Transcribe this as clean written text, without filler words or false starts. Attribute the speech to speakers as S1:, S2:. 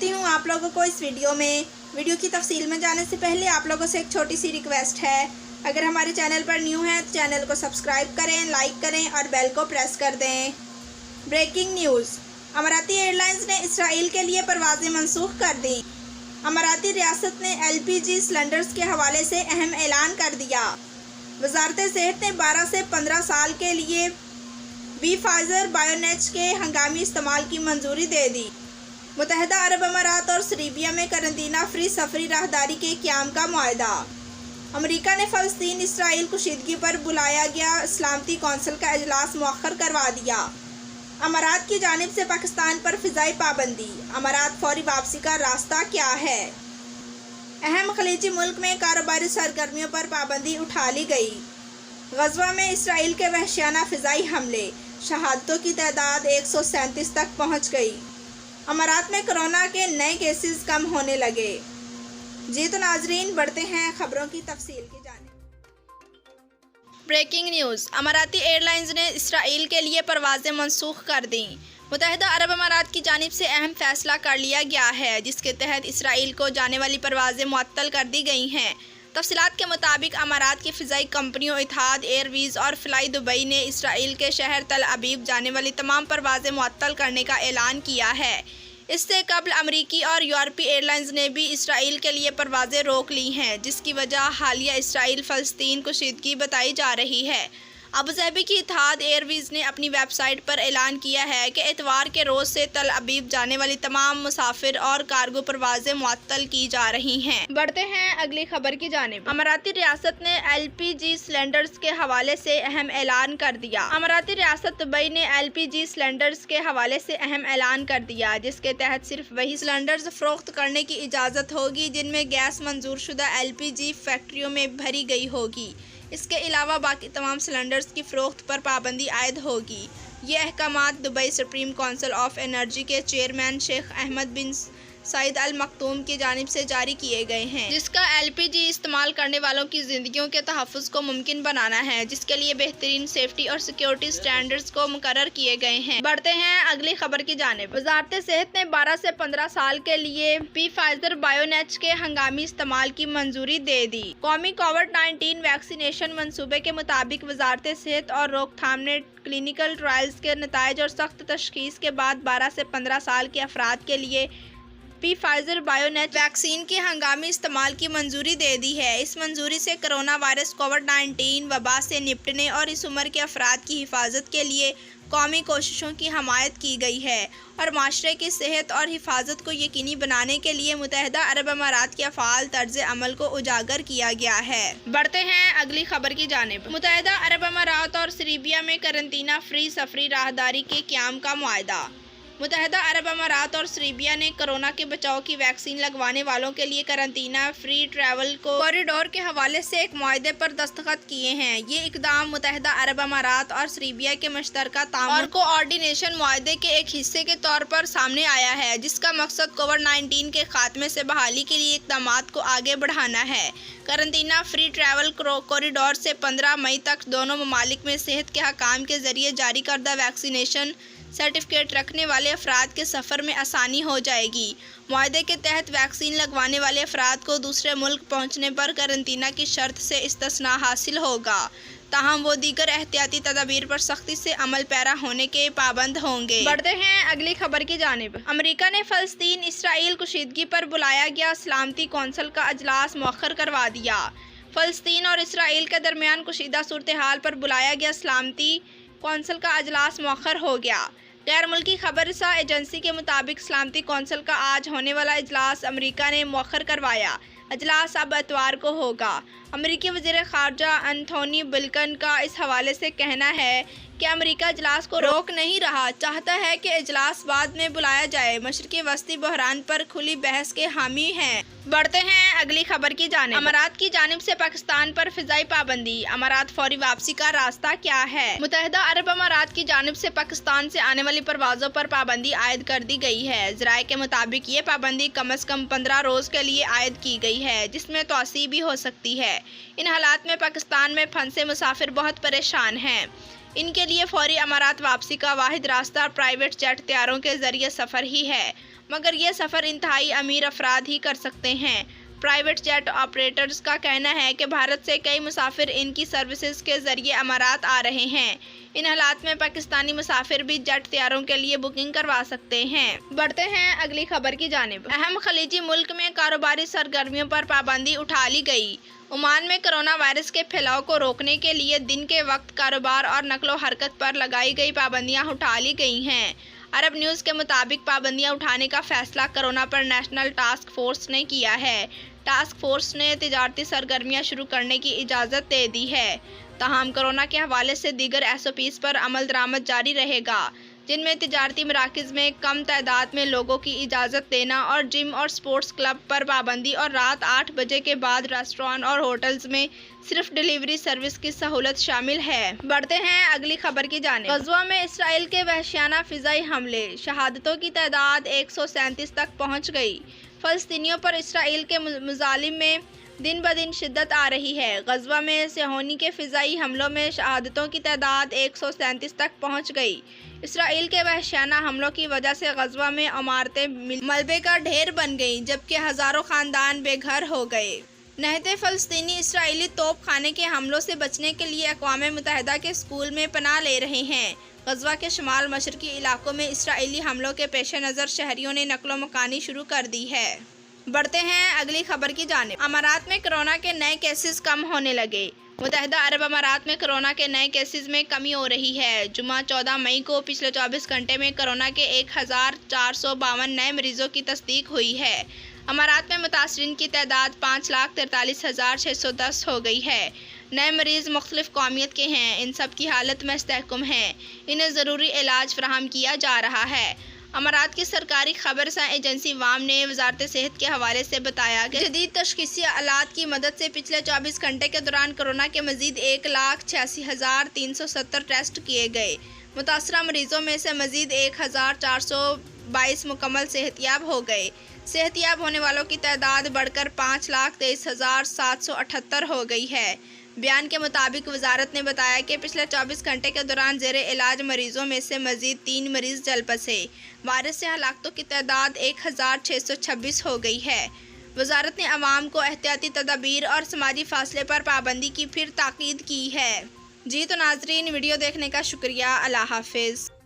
S1: रही हूँ आप लोगों को इस वीडियो की तफसील में जाने से पहले आप लोगों से एक छोटी सी रिक्वेस्ट है। अगर हमारे चैनल पर न्यू हैं तो चैनल को सब्सक्राइब करें, लाइक करें और बेल को प्रेस कर दें। ब्रेकिंग न्यूज़, अमाराती एयरलाइंस ने इसराइल के लिए परवाज़ें मनसूख कर दी। अमाराती रियासत ने LPG सिलेंडर्स के हवाले से अहम ऐलान कर दिया। वज़ारत सेहत ने 12 से 15 साल के लिए फाइज़र बायोनेच के हंगामी इस्तेमाल की मंजूरी दे दी। मुत्तहिदा अरब अमारात और सीरिया में करंतना फ्री सफरी राहदारी के क़याम का मुआहदा। अमेरिका ने फ़लस्तीन इसराइल कुशीदगी पर बुलाया गया सलामती कौंसिल का इजलास मुअख्खर करवा दिया। अमारात की जानिब से पाकिस्तान पर फ़िज़ाई पाबंदी, अमारात फौरी वापसी का रास्ता क्या है? अहम खलीजी मुल्क में कारोबारी सरगर्मियों पर पाबंदी उठा ली गई। गज़वा में इसराइल के वहशियाना फ़िज़ाई हमले, शहादतों की तादाद 137 तक पहुँच गई। अमारात में कोरोना के नए केसेस कम होने लगे। जी तो नाजरीन, बढ़ते हैं खबरों की तफसील की जानिब। ब्रेकिंग न्यूज़, अमाराती एयरलाइंस ने इसराइल के लिए परवाज़ें मनसूख कर दी। मुत्तहिदा अरब अमारात की जानिब से अहम फैसला कर लिया गया है, जिसके तहत इसराइल को जाने वाली परवाज़ें मुअत्तल कर दी गई हैं। तफसीलात के मुताबिक अमारात की फ़िज़ाई कंपनियों इतिहाद एयरवेज़ और फ़्लाई दुबई ने इसराइल के शहर तल अबीब जाने वाली तमाम परवाज़ें मुअत्तल करने का ऐलान किया है। इससे कबल अमरीकी और यूरोपीय एयरलाइंस ने भी इसराइल के लिए परवाज़ें रोक ली हैं, जिसकी वजह हालिया इसराइल फ़लस्तीन कुशीदगी बताई जा रही है। अबूज़हबी की इतिहाद एयरवेज़ ने अपनी वेबसाइट पर ऐलान किया है कि इतवार के रोज़ से तल अबीब जाने वाली तमाम मुसाफिर और कार्गो परवाज़ें मुअत्तल की जा रही हैं। बढ़ते हैं अगली खबर की जानिब। अमाराती रियासत ने LPG सिलेंडर्स के हवाले से अहम ऐलान कर दिया। अमाराती रियासत दुबई ने LPG सिलेंडर्स के हवाले से अहम ऐलान कर दिया, जिसके तहत सिर्फ वही सिलेंडर्स फ़रोख्त करने की इजाज़त होगी जिनमें गैस मंजूर शुदा LPG फैक्ट्रियों में भरी गई होगी। इसके अलावा बाकी तमाम सिलेंडर्स की फ़रोख्त पर पाबंदी आयद होगी। ये अहकामात Dubai supreme council of energy के chairman Sheikh Ahmed bin Saeed Al Maktoum की जानिब से जारी किए गए हैं, जिसका LPG इस्तेमाल करने वालों की ज़िंदगियों के तहफ़्फ़ुज़ को मुमकिन बनाना है, जिसके लिए बेहतरीन सेफ्टी और सिक्योरिटी स्टैंडर्ड्स को मुकर्रर किए गए हैं। बढ़ते हैं अगली खबर की जानिब। वज़ारत सेहत ने 12 से 15 साल के लिए फाइज़र बायोनेच के हंगामी इस्तेमाल की मंजूरी दे दी। कौमी कोविड-19 वैक्सीनेशन मनसूबे के मुताबिक वज़ारत सेहत और रोकथाम ने क्लिनिकल ट्रायल्स के नताइज और सख्त तशख़ीस के बाद 12 से 15 साल के अफराद के लिए फाइज़र बायोनेच वैक्सीन के हंगामी इस्तेमाल की मंजूरी दे दी है। इस मंजूरी से कोरोना वायरस कोविड-19 वबा से निपटने और इस उम्र के अफराद की हिफाजत के लिए कौमी कोशिशों की हमायत की गई है और माशरे की सेहत और हिफाजत को यकीनी बनाने के लिए मुत्तहिदा अरब अमारात के फ़ाल तर्ज अमल को उजागर किया गया है। बढ़ते हैं अगली खबर की जानिब। मुत्तहिदा अरब अमारात और सीरिया में करंतना फ्री सफरी राहदारी के क़याम का मुआहदा। मुत्तहिदा अरब अमारात और सीरिया ने कोरोना के बचाव की वैक्सीन लगवाने वालों के लिए करंतना फ्री ट्रैवल कॉरिडोर के हवाले से एक मुआहदे पर दस्तखत किए हैं। ये इकदाम मुत्तहिदा अरब अमारात और सीरिया के मुश्तरका ताउन और कोऑर्डिनेशन मुआहदे के एक हिस्से के तौर पर सामने आया है, जिसका मकसद कोविड-19 के खात्मे से बहाली के लिए इक़दामात को आगे बढ़ाना है। करंतना फ्री ट्रैवल कॉरिडोर से 15 मई तक दोनों ममालिक में सेहत के हकाम के ज़रिए जारी करदा वैक्सीनेशन सर्टिफिकेट रखने वाले अफराद के सफ़र में आसानी हो जाएगी। मुआहदे के तहत वैक्सीन लगवाने वाले अफराद को दूसरे मुल्क पहुँचने पर करंतना की शर्त से इस्तिस्ना हासिल होगा, ताहम वो दीगर एहतियाती तदाबीर पर सख्ती से अमल पैरा होने के पाबंद होंगे। बढ़ते हैं अगली खबर की जानिब। अमेरिका ने फ़लस्तीन इसराइल कुशीदगी पर बुलाया गया सलामती कौंसिल का इजलास मुअख्खर करवा दिया। फ़लस्तीन और इसराइल के दरमियान कुशीदा सूरत हाल पर बुलाया गया सलामती कौंसिल का इजलास मुअख्खर हो गया। गैर मुल्की खबरसा एजेंसी के मुताबिक सलामती कौंसिल का आज होने वाला इजलास अमेरिका ने मुअख्खर करवाया। इजलास अब इतवार को होगा। अमेरिकी वज़ीर ख़ारजा एंथोनी ब्लिंकन का इस हवाले से कहना है कि अमेरिका इजलास को रोक नहीं रहा, चाहता है कि इजलास बाद में बुलाया जाए। मशरिक़ी वस्ती बहरान पर खुली बहस के हामी हैं। बढ़ते हैं अगली खबर की जानिब। अमारात की जानिब से पाकिस्तान पर फ़िज़ाई पाबंदी, अमारात फौरी वापसी का रास्ता क्या है? मुत्तहिदा अरब अमारात की जानिब से पाकिस्तान से आने वाली परवाज़ों पर पाबंदी आयद कर दी गई है। ज़राए के मुताबिक ये पाबंदी कम अज़ कम 15 रोज़ के लिए आयद की गई है, जिसमें तोसी भी हो सकती है। इन हालात में पाकिस्तान में फंसे मुसाफिर बहुत परेशान हैं। इनके लिए फौरी अमारात वापसी का वाहिद रास्ता प्राइवेट जेट तैयारों के ज़रिए सफ़र ही है। मगर ये सफ़र इंतहाई अमीर अफराद ही कर सकते हैं। प्राइवेट जेट ऑपरेटर्स का कहना है कि भारत से कई मुसाफिर इनकी सर्विसेज के ज़रिए अमारात आ रहे हैं। इन हालात में पाकिस्तानी मुसाफिर भी जेट तैयारों के लिए बुकिंग करवा सकते हैं। बढ़ते हैं अगली खबर की जानिब। अहम खलीजी मुल्क में कारोबारी सरगर्मियों पर पाबंदी उठा ली गई। ओमान में कोरोना वायरस के फैलाव को रोकने के लिए दिन के वक्त कारोबार और नकलो हरकत पर लगाई गई पाबंदियां उठा ली गई हैं। अरब न्यूज़ के मुताबिक पाबंदियां उठाने का फैसला कोरोना पर नेशनल टास्क फोर्स ने किया है। टास्क फोर्स ने तिजारती सरगर्मियां शुरू करने की इजाज़त दे दी है। ताहम कोरोना के हवाले से दीगर SOPs पर अमल दरामद जारी रहेगा, जिनमें तिजारती मराकज़ में कम तादाद में लोगों की इजाज़त देना और जिम और स्पोर्ट्स क्लब पर पाबंदी और रात 8 बजे के बाद रेस्टोरेंट और होटल्स में सिर्फ डिलीवरी सर्विस की सहूलत शामिल है। बढ़ते हैं अगली खबर की जानिब। गज़वा में इसराइल के वहशियाना फ़िज़ाई हमले, शहादतों की तादाद 137 तक पहुँच गई। फ़लस्तीनियों पर इसराइल के मुज़ालिम में दिन ब दिन शिद्दत आ रही है। गज़वा में सेहोनी के फ़िज़ाई हमलों में शहादतों की तादाद 137 तक पहुँच गई। इसराइल के वहशियाना हमलों की वजह से गज़वा में इमारतें मलबे का ढेर बन गईं, जबकि हज़ारों ख़ानदान बेघर हो गए। नहते फ़लस्तीनी इसराइली तोप खाने के हमलों से बचने के लिए अक़वाम मुत्तहिदा के स्कूल में पनाह ले रहे हैं। गज़वा के शुमाल मशरक़ी इलाकों में इसराइली हमलों के पेश नज़र शहरियों ने नकलो मकानी शुरू कर दी है। बढ़ते हैं अगली खबर की जानिब। अमारात में कोरोना के नए केसेस कम होने लगे। मुत्तहिदा अरब अमारात में कोरोना के नए केसेस में कमी हो रही है। जुमा 14 मई को पिछले 24 घंटे में कोरोना के 1452 नए मरीजों की तस्दीक हुई है। अमारात में मुतासरीन की तादाद 5,43,610 हो गई है। नए मरीज़ मुख्तलिफ कौमियत के हैं। इन सब की हालत मस्तहकम है। इन्हें ज़रूरी इलाज फराहम किया जा रहा है। अमारात की सरकारी खबरसां एजेंसी वाम ने वजारत सेहत के हवाले से बताया कि जदीद तशख़ीसी आलात की मदद से पिछले 24 घंटे के दौरान कोरोना के मज़ीद 1,86,370 टेस्ट किए गए। मुतासरा मरीज़ों में से मज़ीद 1,422 मुकम्मल सेहतियाब हो गए। सेहतियाब होने वालों की तादाद बढ़कर 5,23,778 हो गई है। बयान के मुताबिक वजारत ने बताया कि पिछले 24 घंटे के दौरान ज़ेरे इलाज मरीज़ों में से मज़ीद 3 मरीज़ जल बसे। वायरस से हलाकतों की तादाद 1,626 हो गई है। वजारत ने अवाम को एहतियाती तदाबीर और समाजी फासले पर पाबंदी की फिर ताकीद की है। जी तो नाजरीन, वीडियो देखने का शुक्रिया। अल्लाह हाफिज़।